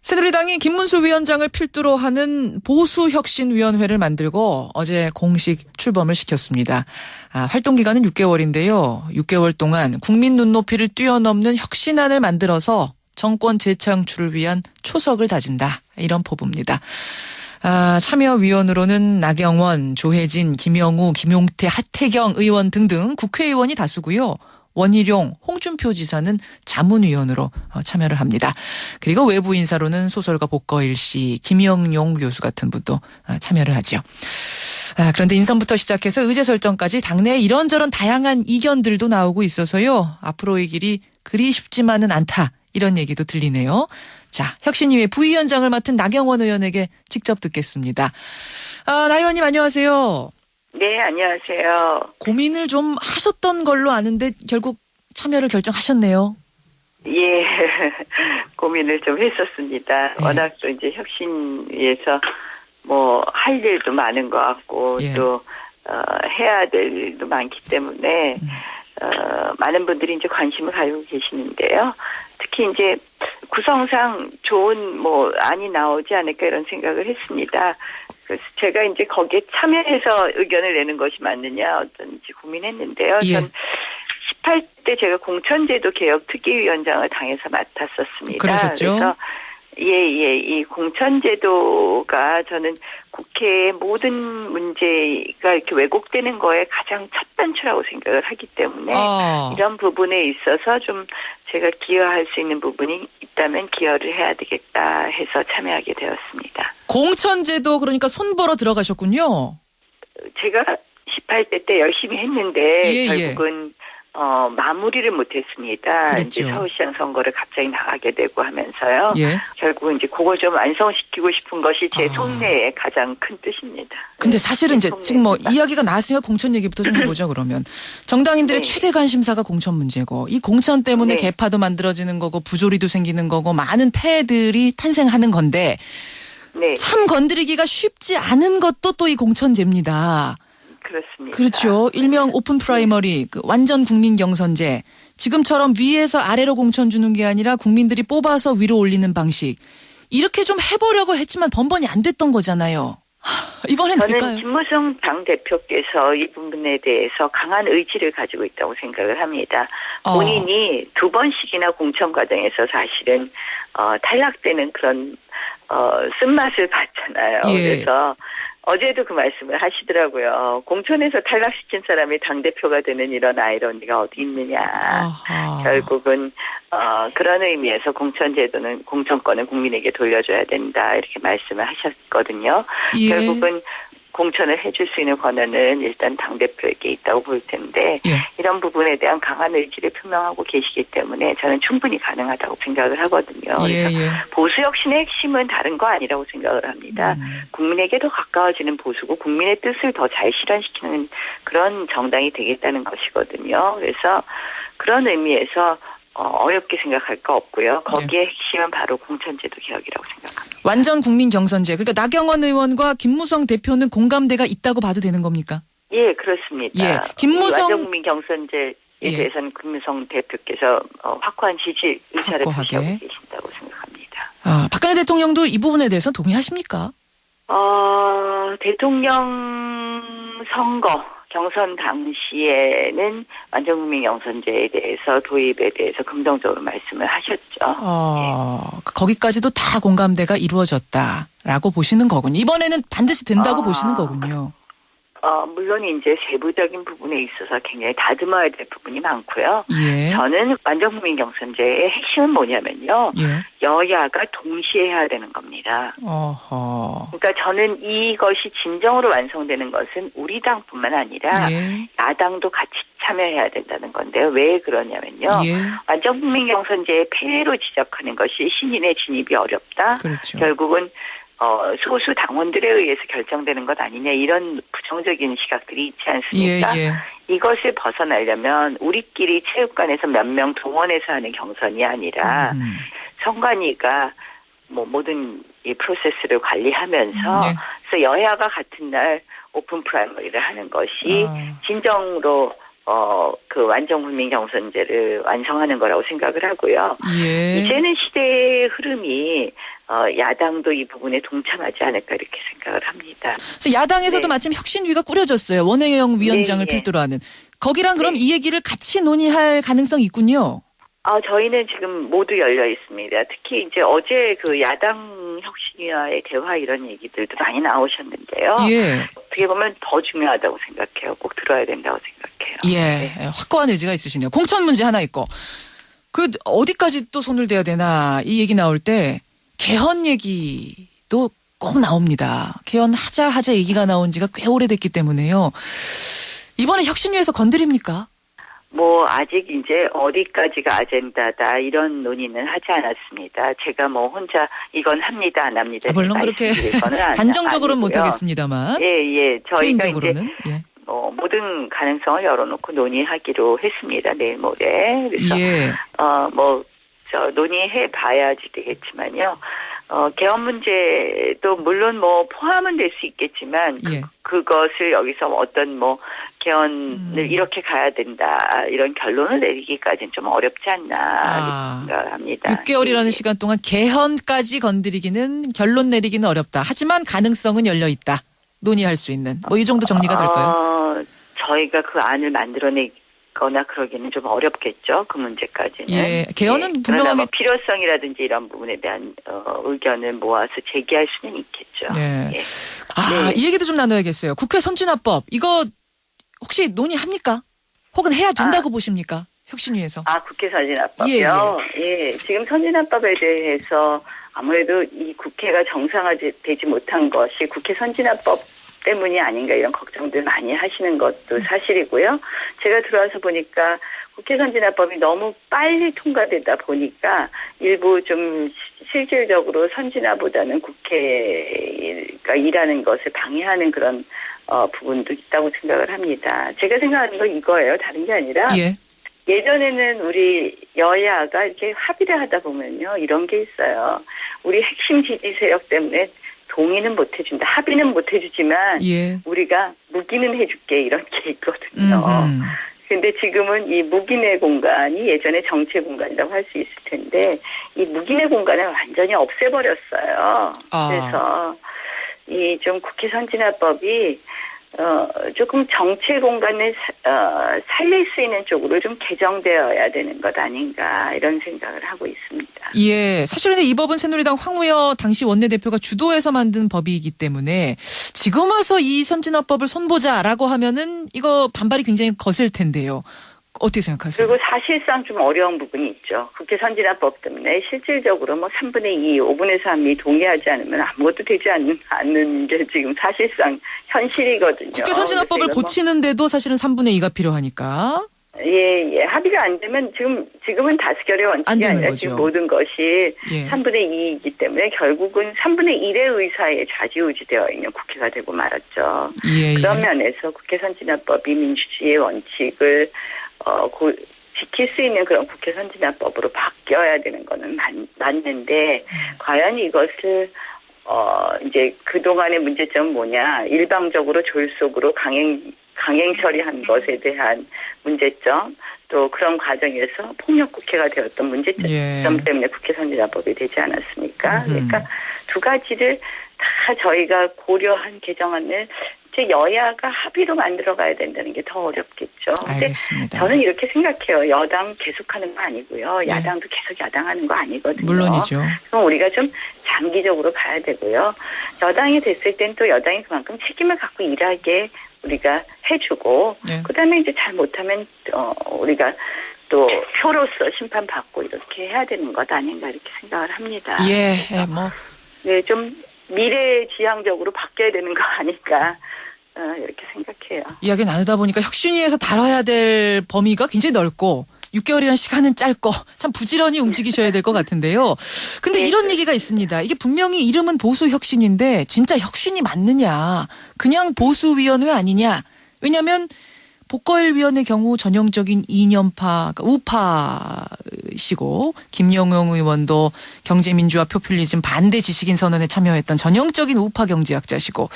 새누리당이 김문수 위원장을 필두로 하는 보수혁신위원회를 만들고 어제 공식 출범을 시켰습니다. 활동 기간은 6개월인데요. 6개월 동안 국민 눈높이를 뛰어넘는 혁신안을 만들어서 정권 재창출을 위한 초석을 다진다. 이런 포부입니다. 참여위원으로는 나경원, 조혜진, 김영우, 김용태, 하태경 의원 등등 국회의원이 다수고요. 원희룡, 홍준표 지사는 자문위원으로 참여를 합니다. 그리고 외부 인사로는 소설가 복거일 씨, 김영용 교수 같은 분도 참여를 하죠. 그런데 인선부터 시작해서 의제 설정까지 당내에 이런저런 다양한 이견들도 나오고 있어서요. 앞으로의 길이 그리 쉽지만은 않다. 이런 얘기도 들리네요. 자, 혁신위의 부위원장을 맡은 나경원 의원에게 직접 듣겠습니다. 나 의원님 안녕하세요. 네, 안녕하세요. 고민을 좀 하셨던 걸로 아는데 결국 참여를 결정하셨네요. 예, 고민을 좀 했었습니다. 네. 워낙 또 이제 혁신위에서 할 일도 많은 것 같고, 예. 또, 해야 될 일도 많기 때문에, 많은 분들이 이제 관심을 가지고 계시는데요. 특히 이제 구성상 좋은 안이 나오지 않을까 이런 생각을 했습니다. 그래서 제가 이제 거기에 참여해서 의견을 내는 것이 맞느냐 어떤지 고민했는데요. 예. 전 18대 제가 공천제도 개혁 특위위원장을 당에서 맡았었습니다. 그러셨죠? 그래서 이 공천제도가 저는 국회의 모든 문제가 이렇게 왜곡되는 거에 가장 첫 단추라고 생각을 하기 때문에 이런 부분에 있어서 좀 제가 기여할 수 있는 부분이 있다면 기여를 해야 되겠다 해서 참여하게 되었습니다. 공천제도 그러니까 손보러 들어가셨군요. 제가 18대 때 열심히 했는데 예, 결국은 마무리를 못했습니다. 그랬죠. 이제 서울시장 선거를 갑자기 나가게 되고 하면서요. 예. 결국은 이제 그걸 좀 완성시키고 싶은 것이 제 속내의 가장 큰 뜻입니다. 근데 사실은 이제 속내입니다. 지금 이야기가 나왔으니까 공천 얘기부터 좀 해보죠, 그러면. 정당인들의 네. 최대 관심사가 공천 문제고, 이 공천 때문에 네. 개파도 만들어지는 거고, 부조리도 생기는 거고, 많은 폐해들이 탄생하는 건데, 네, 참 건드리기가 쉽지 않은 것도 또 이 공천제입니다. 그렇습니다. 그렇죠. 일명 오픈 프라이머리, 완전 국민 경선제. 지금처럼 위에서 아래로 공천 주는 게 아니라 국민들이 뽑아서 위로 올리는 방식. 이렇게 좀 해보려고 했지만 번번이 안 됐던 거잖아요. 이번엔 저는 될까요? 김무성 당대표께서 이 부분에 대해서 강한 의지를 가지고 있다고 생각을 합니다. 본인이 2번씩이나 공천 과정에서 사실은 탈락되는 그런 쓴맛을 봤잖아요. 예. 그래서 어제도 그 말씀을 하시더라고요. 공천에서 탈락시킨 사람이 당대표가 되는 이런 아이러니가 어디 있느냐. 아하. 결국은 그런 의미에서 공천권은 국민에게 돌려줘야 된다 이렇게 말씀을 하셨거든요. 예. 결국은 공천을 해줄 수 있는 권한은 일단 당대표에게 있다고 볼 텐데 예. 이런 부분에 대한 강한 의지를 표명하고 계시기 때문에 저는 충분히 가능하다고 생각을 하거든요. 예, 그래서 예. 보수혁신의 핵심은 다른 거 아니라고 생각을 합니다. 국민에게 더 가까워지는 보수고 국민의 뜻을 더 잘 실현시키는 그런 정당이 되겠다는 것이거든요. 그래서 그런 의미에서 어렵게 생각할 거 없고요. 거기에 핵심은 바로 공천제도 개혁이라고 생각합니다. 완전 국민 경선제. 그러니까 나경원 의원과 김무성 대표는 공감대가 있다고 봐도 되는 겁니까? 예, 그렇습니다. 예, 김무성 완전 국민 경선제에 대해서는 김무성 대표께서 확고한 지지 의사를 확고하게. 표시하고 계신다고 생각합니다. 박근혜 대통령도 이 부분에 대해서 동의하십니까? 대통령 선거 경선 당시에는 완전국민 경선제에 대해서 도입에 대해서 긍정적으로 말씀을 하셨죠. 거기까지도 다 공감대가 이루어졌다라고 보시는 거군요. 이번에는 반드시 된다고 보시는 거군요. 물론 이제 세부적인 부분에 있어서 굉장히 다듬어야 될 부분이 많고요. 예. 저는 완전국민 경선제의 핵심은 뭐냐면요. 예. 여야가 동시에 해야 되는 겁니다. 어허. 그러니까 저는 이것이 진정으로 완성되는 것은 우리 당뿐만 아니라 예. 야당도 같이 참여해야 된다는 건데요. 왜 그러냐면요. 예. 완전국민 경선제의 폐해로 지적하는 것이 신인의 진입이 어렵다. 그렇죠. 결국은 소수 당원들에 의해서 결정되는 것 아니냐 이런 부정적인 시각들이 있지 않습니까? 예, 예. 이것을 벗어나려면 우리끼리 체육관에서 몇 명 동원해서 하는 경선이 아니라 선관위가 모든 이 프로세스를 관리하면서 그래서 여야가 같은 날 오픈 프라이머리를 하는 것이 진정으로 그 완전국민 경선제를 완성하는 거라고 생각을 하고요. 예. 이제는 시대의 흐름이 야당도 이 부분에 동참하지 않을까 이렇게 생각을 합니다. 그래서 야당에서도 네. 마침 혁신위가 꾸려졌어요. 원혜영 위원장을 네, 네. 필두로 하는. 거기랑 그럼 네. 이 얘기를 같이 논의할 가능성이 있군요. 저희는 지금 모두 열려 있습니다. 특히 이제 어제 그 야당 혁신위와의 대화 이런 얘기들도 많이 나오셨는데요. 예. 어떻게 보면 더 중요하다고 생각해요. 꼭 들어야 된다고 생각해요. 예. 네. 확고한 의지가 있으시네요. 공천 문제 하나 있고. 그 어디까지 또 손을 대야 되나 이 얘기 나올 때 개헌 얘기도 꼭 나옵니다. 개헌하자 얘기가 나온 지가 꽤 오래됐기 때문에요. 이번에 혁신위에서 건드립니까? 뭐 아직 이제 어디까지가 아젠다다 이런 논의는 하지 않았습니다. 제가 뭐 혼자 이건 합니다 안 합니다. 물론 그렇게 단정적으로는 못하겠습니다만. 예. 저희가 개인적으로는. 이제 예. 모든 가능성을 열어놓고 논의하기로 했습니다. 내일 모레. 그래서 예. 논의해 봐야지 되겠지만요. 개헌 문제도 물론 뭐 포함은 될 수 있겠지만 예. 그것을 여기서 어떤 뭐 개헌을 이렇게 가야 된다 이런 결론을 내리기까지는 좀 어렵지 않나 생각합니다. 6개월이라는 예. 시간 동안 개헌까지 건드리기는 결론 내리기는 어렵다. 하지만 가능성은 열려 있다. 논의할 수 있는 뭐 이 정도 정리가 될까요? 저희가 그 안을 만들어내거나 그러기는 좀 어렵겠죠. 그 문제까지는. 예, 개헌은 그러나 분명하게 뭐 필요성이라든지 이런 부분에 대한 의견을 모아서 제기할 수는 있겠죠. 예. 예. 이 얘기도 좀 나눠야겠어요. 국회 선진화법 이거 혹시 논의합니까? 혹은 해야 된다고 보십니까? 혁신위에서. 국회 선진화법이요? 예. 지금 선진화법에 대해서 아무래도 이 국회가 정상화되지 못한 것이 국회 선진화법 때문이 아닌가 이런 걱정들 많이 하시는 것도 사실이고요. 제가 들어와서 보니까 국회 선진화법이 너무 빨리 통과되다 보니까 일부 좀 실질적으로 선진화보다는 국회가 일하는 것을 방해하는 그런 부분도 있다고 생각을 합니다. 제가 생각하는 건 이거예요. 다른 게 아니라 예전에는 우리 여야가 이렇게 합의를 하다 보면요. 이런 게 있어요. 우리 핵심 지지 세력 때문에 동의는 못 해준다. 합의는 못 해주지만 우리가 묵인은 해줄게 이런 게 있거든요. 근데 지금은 이 묵인의 공간이 예전에 정치의 공간이라고 할 수 있을 텐데 이 묵인의 공간을 완전히 없애버렸어요. 그래서 이 좀 국회 선진화법이 조금 정치의 공간을 살릴 수 있는 쪽으로 좀 개정되어야 되는 것 아닌가 이런 생각을 하고 있습니다. 예, 사실은 이 법은 새누리당 황우여 당시 원내대표가 주도해서 만든 법이기 때문에 지금 와서 이 선진화법을 손보자라고 하면은 이거 반발이 굉장히 거셀 텐데요. 어떻게 생각하세요? 그리고 사실상 좀 어려운 부분이 있죠. 국회 선진화법 때문에 실질적으로 뭐 3분의 2, 5분의 3이 동의하지 않으면 아무것도 되지 않는 게 지금 사실상 현실이거든요. 국회 선진화법을 고치는데도 사실은 3분의 2가 필요하니까. 예. 합의가 안 되면 지금은 다수결의 원칙이 아니라 거죠. 지금 모든 것이 3분의 2이기 때문에 결국은 3분의 1의 의사에 좌지우지되어 있는 국회가 되고 말았죠. 그런 면에서 국회 선진화법이 민주주의의 원칙을 지킬 수 있는 그런 국회 선진화법으로 바뀌어야 되는 거는 맞는데 과연 이것을 이제 그동안의 문제점은 뭐냐 일방적으로 졸속으로 강행 처리한 것에 대한 문제점 또 그런 과정에서 폭력 국회가 되었던 문제점 때문에 국회 선진화법이 되지 않았습니까? 그러니까 두 가지를 다 저희가 고려한 개정안을 이제 여야가 합의로 만들어가야 된다는 게 더 어렵겠죠. 근데 저는 이렇게 생각해요. 여당 계속하는 거 아니고요. 야당도 계속 야당하는 거 아니거든요. 물론이죠. 그럼 우리가 좀 장기적으로 봐야 되고요. 여당이 됐을 땐 또 여당이 그만큼 책임을 갖고 일하게 우리가 해주고 그다음에 이제 잘못하면 우리가 또 표로서 심판받고 이렇게 해야 되는 것 아닌가 이렇게 생각을 합니다. 좀 미래지향적으로 바뀌어야 되는 거 아닐까 이렇게 생각해요. 이야기 나누다 보니까 혁신위에서 다뤄야 될 범위가 굉장히 넓고 6개월이라는 시간은 짧고 참 부지런히 움직이셔야 될 것 같은데요. 근데 이런 얘기가 있습니다. 이게 분명히 이름은 보수혁신인데 진짜 혁신이 맞느냐. 그냥 보수위원회 아니냐. 왜냐하면 복거일위원회 경우 전형적인 이념파, 우파시고 김영용 의원도 경제민주화 표퓰리즘 반대 지식인 선언에 참여했던 전형적인 우파 경제학자시고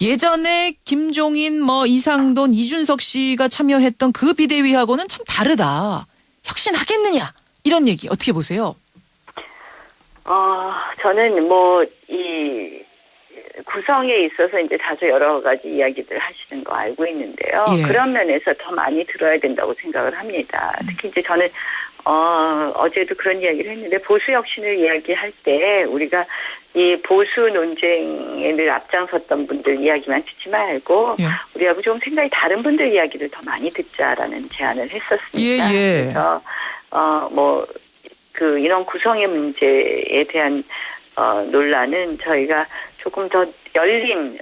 예전에 김종인, 이상돈, 이준석 씨가 참여했던 그 비대위하고는 참 다르다. 혁신하겠느냐? 이런 얘기 어떻게 보세요? 저는 이 구성에 있어서 이제 다소 여러 가지 이야기들 하시는 거 알고 있는데요. 예. 그런 면에서 더 많이 들어야 된다고 생각을 합니다. 특히 이제 저는 어제도 그런 이야기를 했는데 보수 혁신을 이야기할 때 우리가 이 보수 논쟁에 늘 앞장섰던 분들 이야기만 듣지 말고 예. 우리하고 좀 생각이 다른 분들 이야기를 더 많이 듣자라는 제안을 했었습니다. 예. 그래서 이런 구성의 문제에 대한 논란은 저희가 조금 더 열린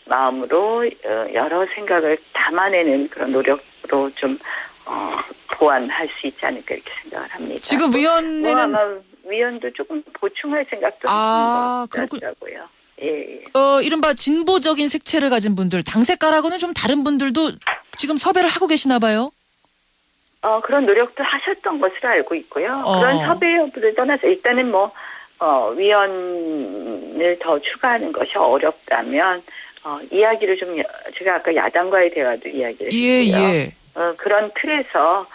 마음으로 여러 생각을 담아내는 그런 노력으로 좀 보완할 수 있지 않을까 이렇게 생각을 합니다. 지금 위원회는 아마 위원도 조금 보충할 생각도 있는 것 같더라고요. 예. 이른바 진보적인 색채를 가진 분들, 당 색깔하고는 좀 다른 분들도 지금 섭외를 하고 계시나 봐요. 그런 노력도 하셨던 것으로 알고 있고요. 그런 섭외 여부를 떠나서 일단은 위원을 더 추가하는 것이 어렵다면 이야기를 좀 제가 아까 야당과의 대화도 이야기를 했고요. 예. 그런 틀에서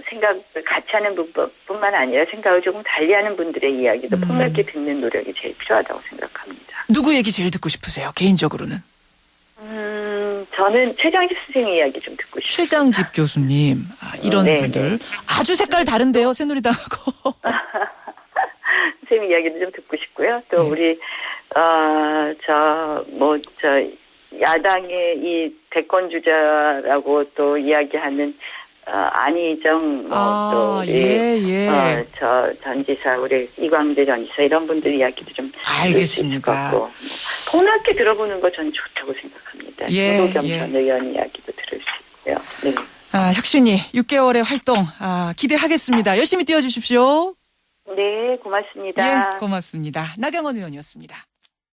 생각을 같이 하는 분뿐만 아니라 생각을 조금 달리하는 분들의 이야기도 폭넓게 듣는 노력이 제일 필요하다고 생각합니다. 누구 얘기 제일 듣고 싶으세요? 개인적으로는? 저는 최장집 선생님 이야기 좀 듣고 싶습니다. 최장집 교수님, 이런 네, 분들 네. 아주 색깔 다른데요, 새누리당하고. 선생님 이야기도 좀 듣고 싶고요. 또 우리 야당의 이 대권 주자라고 또 이야기하는 안희정 또 우리 전 지사 우리 이광재 전 지사 이런 분들 이야기도 좀 알겠습니다. 폭넓게 들어보는 거 저는 좋다고 생각합니다. 노경전 의원 이야기도 들을 수 있고요. 네. 혁신이 6개월의 활동 기대하겠습니다. 열심히 뛰어주십시오. 네, 고맙습니다. 예, 고맙습니다. 나경원 의원이었습니다.